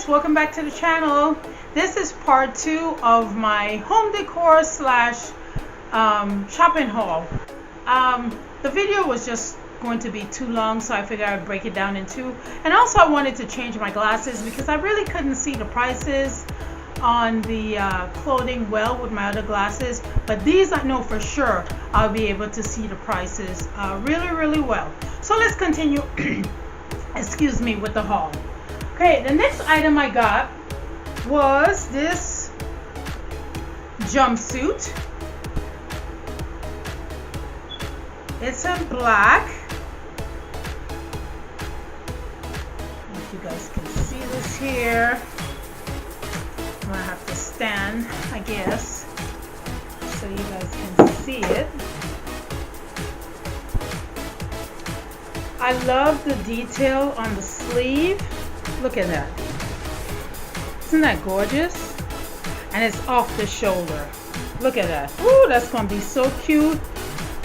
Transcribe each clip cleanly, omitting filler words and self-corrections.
guys, welcome back to the channel. This is part 2 of my home decor slash shopping haul. The video was just going to be too long, so I figured I'd break it down in two. And also I wanted to change my glasses because I really couldn't see the prices on the clothing well with my other glasses, but these I know for sure I'll be able to see the prices really well. So let's continue excuse me, with the haul. Okay, the next item I got was this jumpsuit. It's in black. If you guys can see this here, I'm gonna have to stand, I guess, so you guys can see it. I love the detail on the sleeve. Look at that. Isn't that gorgeous? And it's off the shoulder. Look at that. Ooh, that's gonna be so cute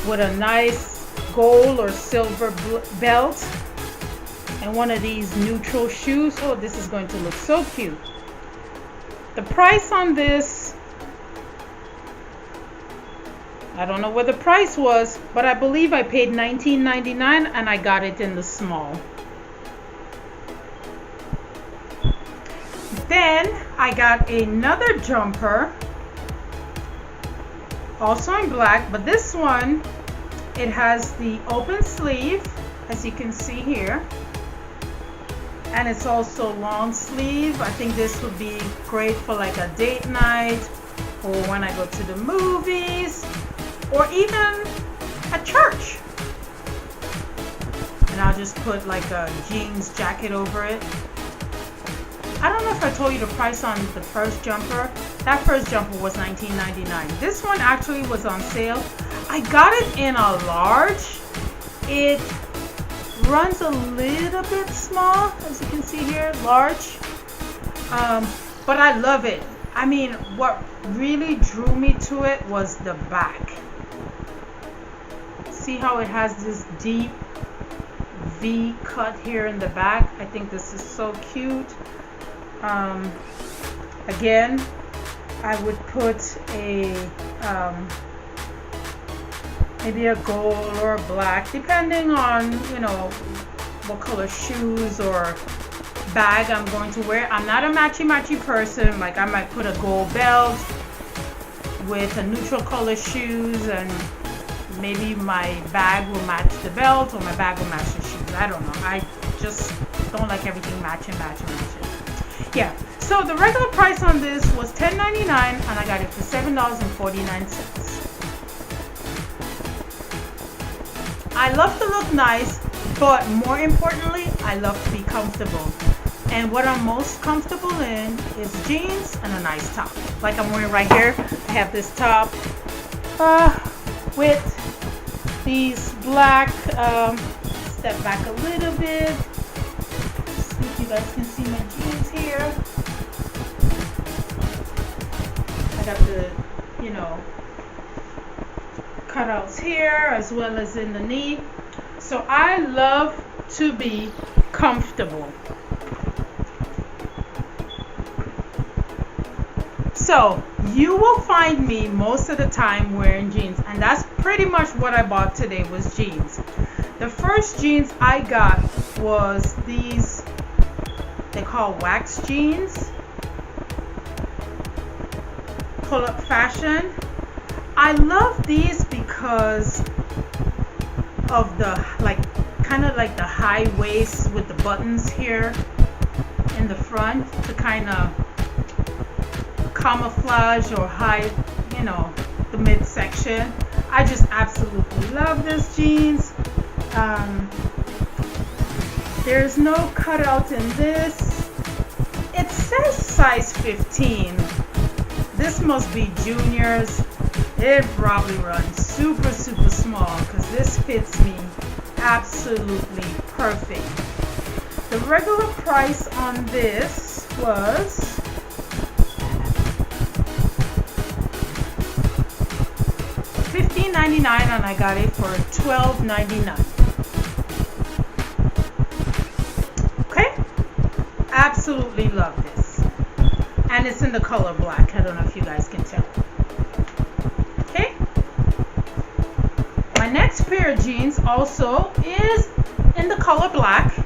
with a nice gold or silver belt and one of these neutral shoes. Oh, this is going to look so cute. The price on this, I don't know what the price was, but I believe I paid $19.99 and I got it in the small. Then I got another jumper, also in black, but this one, it has the open sleeve, as you can see here, and it's also long sleeve. I think this would be great for like a date night, or when I go to the movies, or even at church. And I'll just put like a jeans jacket over it. I don't know if I told you the price on the first jumper. That first jumper was $19.99. This one actually was on sale. I got it in a large. It runs a little bit small, as you can see here, large. But I love it. I mean, what really drew me to it was the back. See how it has this deep V cut here in the back? I think this is so cute. Again, I would put a maybe a gold or a black, depending on, you know, what color shoes or bag I'm going to wear. I'm not a matchy person. Like, I might put a gold belt with a neutral color shoes, and maybe my bag will match the belt, or my bag will match the shoes. I don't know. I just don't like everything matching. Yeah, so the regular price on this was $10.99 and I got it for $7.49. I love to look nice, but more importantly, I love to be comfortable. And what I'm most comfortable in is jeans and a nice top. Like I'm wearing right here. I have this top with these black, step back a little bit. See if you guys can see my jeans here. I got the, you know, cutouts here as well as in the knee. So I love to be comfortable. So you will find me most of the time wearing jeans, and that's pretty much what I bought today was jeans. The first jeans I got was these, they call wax jeans, pull up fashion. I love these because of the, like, kind of like the high waist with the buttons here in the front to kind of camouflage or hide, you know, the midsection. I just absolutely love this jeans. There's no cutout in this. It says size 15. This must be juniors. It probably runs super small because this fits me absolutely perfect. The regular price on this was $15.99 and I got it for $12.99. absolutely love this. And it's in the color black. I don't know if you guys can tell. Okay. My next pair of jeans also is in the color black.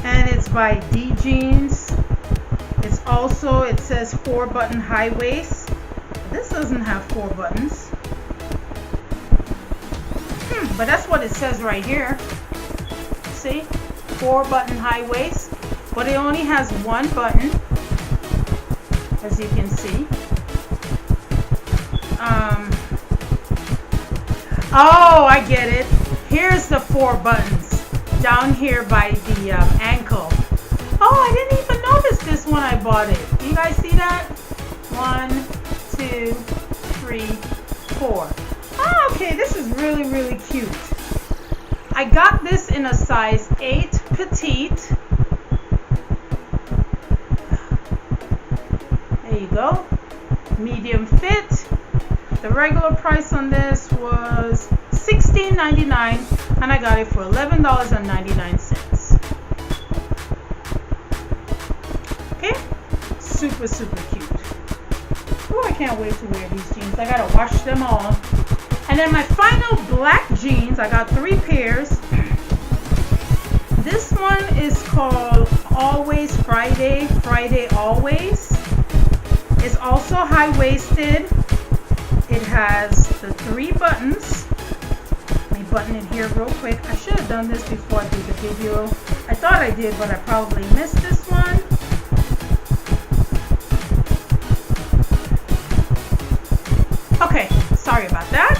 And it's by D Jeans. It's also, it says 4-button high waist. This doesn't have 4 buttons. But that's what it says right here. See? 4-button high waist. But it only has 1 button, as you can see. Oh, I get it. Here's the 4 buttons down here by the ankle. Oh, I didn't even notice this when I bought it. Do you guys see that? 1, 2, 3, 4. Oh, okay, this is really, really cute. I got this in a size 8 petite. There you go. Medium fit. The regular price on this was $16.99 and I got it for $11.99. Okay? Super, super cute. Oh, I can't wait to wear these jeans. I gotta wash them all. And then my final black jeans, I got 3 pairs. This one is called Always Friday, Friday Always. It's also high-waisted. It has the 3 buttons. Let me button it here real quick. I should have done this before I did the video. I thought I did, but I probably missed this one. Okay, sorry about that.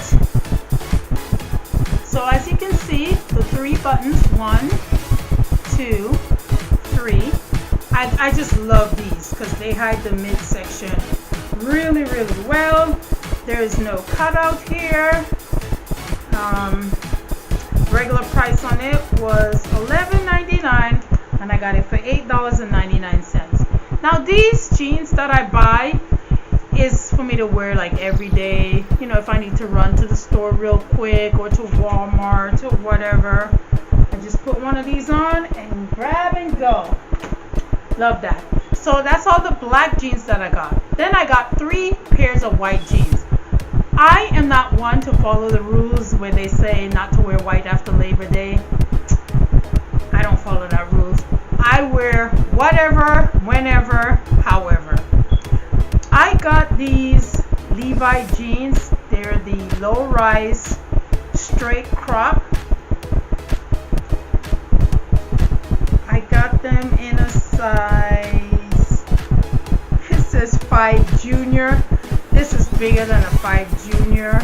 So as you can see, the 3 buttons, 1, 2, 3. I just love these because they hide the midsection really, really well. There is no cutout here. Regular price on it was $11.99 and I got it for $8.99. Now these jeans that I buy is for me to wear like every day. You know, if I need to run to the store real quick or to Walmart or whatever, I just put one of these on and grab and go. Love that. So that's all the black jeans that I got. Then I got 3 pairs of white jeans. I am not one to follow the rules where they say not to wear white after Labor Day. I don't follow that rules. I wear whatever, whenever, however. I got these Levi jeans. They're the low-rise straight crop. I got them in a size, it says 5 junior. This is bigger than a 5 junior.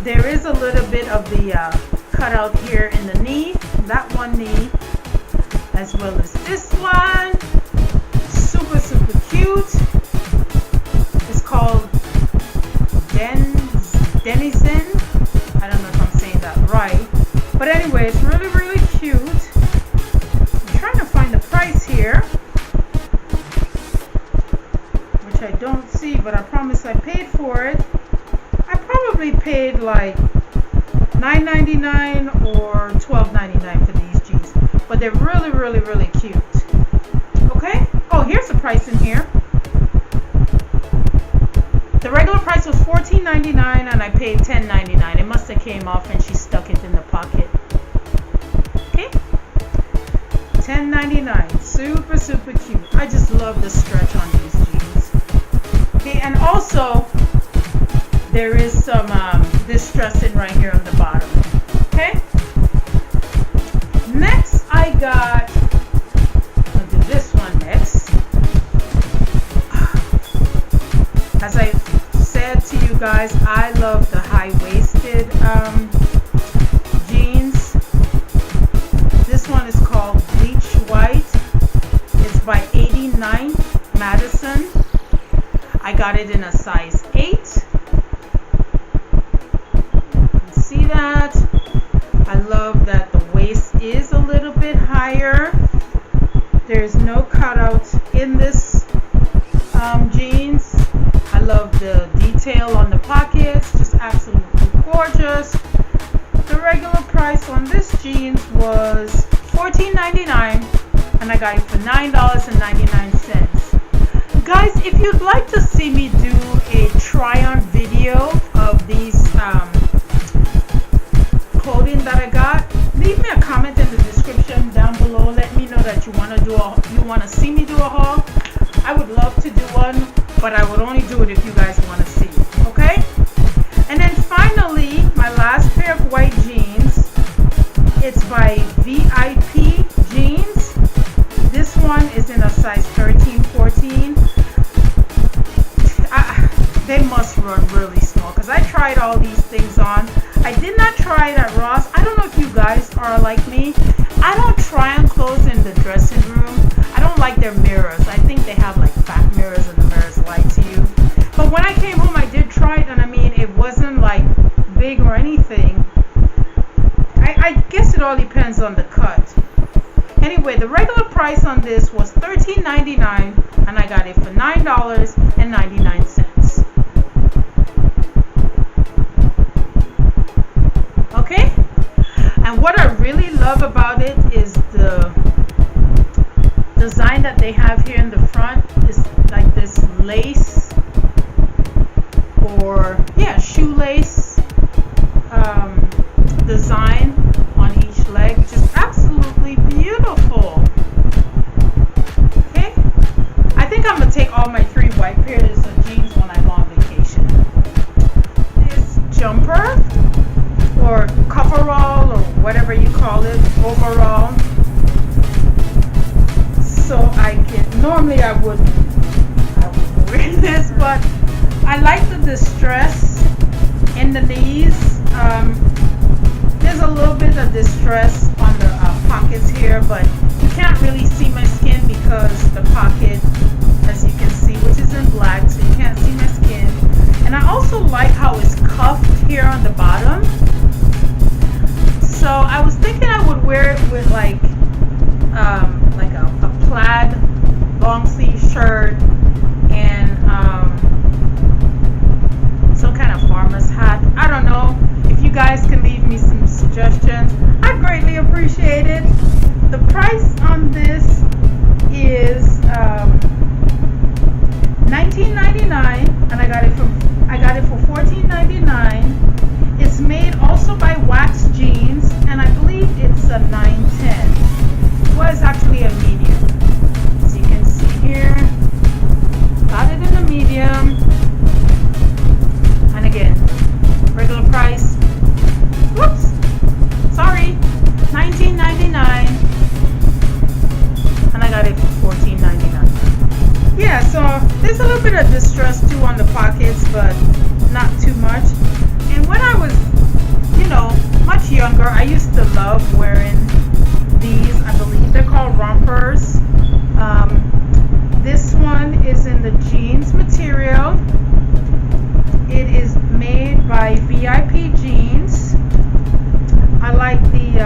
There is a little bit of the cutout here in the knee, that one knee, as well as this one. Super, super cute. It's called Denizen. I don't know if I'm saying that right. But anyway, it's really, really cute. I'm trying to find the price here, which I don't see, but I promise I paid for it. I probably paid like $9.99 or $12.99 for these jeans. But they're really, really, really cute. Okay? Oh, here's the price in here. The regular price was $14.99 and I paid $10.99. It must have came off and she stuck it in the pocket. Okay? $10.99. Super, super cute. I just love the stretch on these jeans. Okay, and also there is some distressing right here on the bottom. Okay? Next I got, I'll do this one next. As I said to you guys, I love the high-waisted jeans. This one is called Bleach White. It's by 89 Madison. I got it in a size 8. You can see that. I love that the waist is a little bit higher. There's no cutout in this jeans. I love the detail on the pockets. Just gorgeous. The regular price on this jeans was $14.99 and I got it for $9.99. Guys, if you'd like to see me do a try-on video of these clothing that I got, leave me a comment in the description down below. Let me know that you want to see me do a haul. I would love to do one, but I would only do it if you guys want to see it, okay? And then finally, my last pair of white jeans. It's by VIP Jeans. This one is in a size 13-14. They must run really small because I tried all these things on. I did not try it at Ross. I don't know if you guys are like me. I don't try on clothes in the dressing room. I don't like their mirrors. I think they have like fat mirrors and the mirrors lie to you. But when I came home, I did try it, and I mean, it wasn't like big or anything. I guess it all depends on the cut. Anyway, the regular price on this was $13.99 and I got it for $9.99. Okay? And what I really love about it is the design that they have here in the front. Is like this lace or shoelace design on each leg. Just absolutely beautiful. Okay, I think I'm gonna take all my 3 white pairs of jeans when I go on vacation. This jumper or coverall or whatever you call it, overall. So I can, normally I wouldn't wear this, but I like the distress in the knees. There's a little bit of distress on the pockets here, but you can't really see my skin because the pocket, as you can see, which is in black, so you can't see my skin. And I also like how it's cuffed here on the bottom. So I was thinking I would wear it with like a plaid long sleeve shirt and some kind of farmer's hat. I don't know. If you guys can leave me some suggestions, I'd greatly appreciate it. The price on this is $19.99 and I got it for $14.99. It's made also by Wax Jeans and I believe it's a 910. It was actually a medium. As you can see here, got it in a medium. And again, regular price, whoops, sorry, $19.99 and I got it for $14.99. Yeah, so there's a little bit of distress too on the pockets, but not too much. And when I was, much younger, I used to love wearing these. I believe they're called rompers. This one is in the jeans material. It is made by VIP Jeans. I like the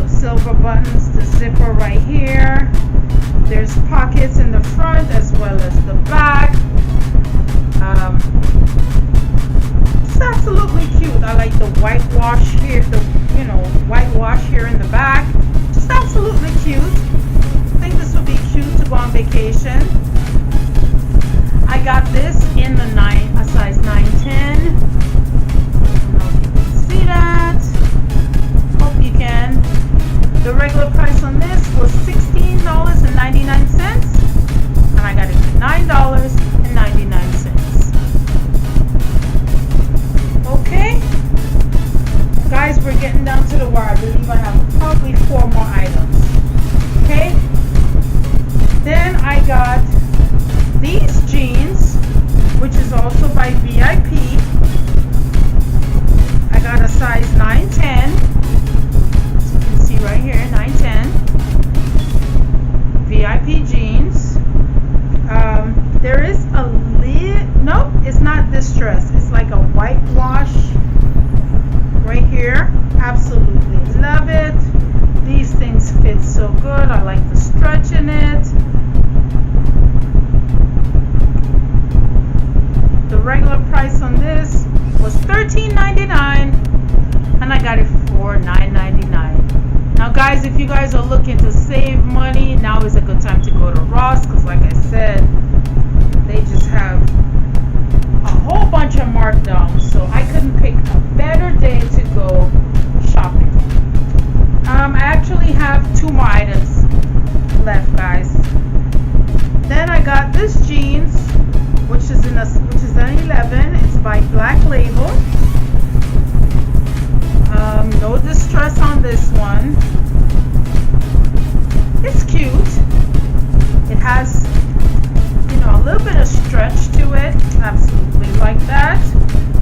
silver buttons, the zipper right here. There's pockets in the front as well as the back. It's absolutely cute. I like the whitewash here, whitewash here in the back. Just absolutely cute. I think this would be cute to go on vacation. I got this in the a size 910. I don't know if you can see that. Hope you can. The regular price on this was $16.99 and I got it for $9.99. Okay, guys, we're getting down to the wire. I believe I have probably 4 more items. Okay, then I got these jeans, which is also by VIP. I got a size 910. As you can see right here, 910. VIP jeans. There is a lid. Nope, it's not distressed. It's like a whitewash right here. Absolutely love it. These things fit so good. I like the stretch in it. The regular price on this got it for $9.99. Now guys, if you guys are looking to save money, now is a good time to go to Ross, because like I said, they just have a whole bunch of markdowns, so I couldn't pick a better day to go shopping. I actually have 2 more items left, guys. Then I got this jeans, which is an 11. It's by Black Label. No distress on this one. It's cute. It has, a little bit of stretch to it. Absolutely like that.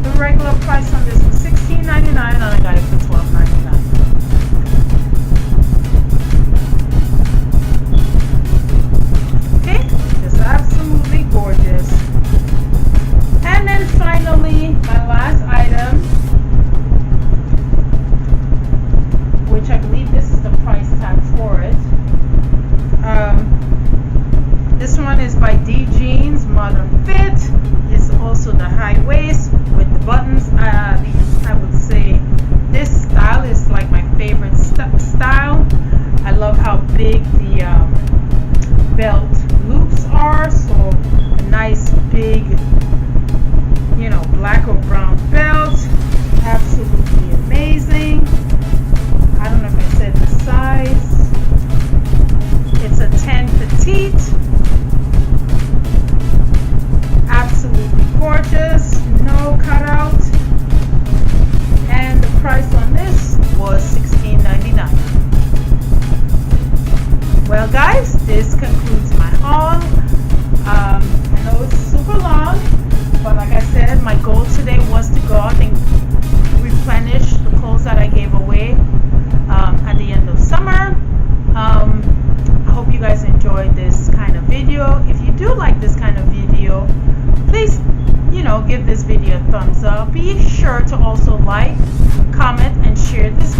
The regular price on this was $16.99, and I got it for $12.99. Okay, it's absolutely gorgeous. And then finally, my last item, which I believe this is the price tag for it. This one is by D Jeans, Modern Fit. It's also the high waist with the buttons. I would say this style is like my favorite style. I love how big the belt loops are. So a nice big, black or brown belt. Absolutely amazing. I don't know if I said the size. It's a 10 petite. Absolutely gorgeous. No cutout. And the price on this was $16.99. Well guys, this concludes my haul. I know it's super long, but like I said, my goal today was to go out and replenish the clothes that I gave away at the end of summer. I hope you guys enjoyed this kind of video. If you do like this kind of video, please, give this video a thumbs up. Be sure to also like, comment, and share this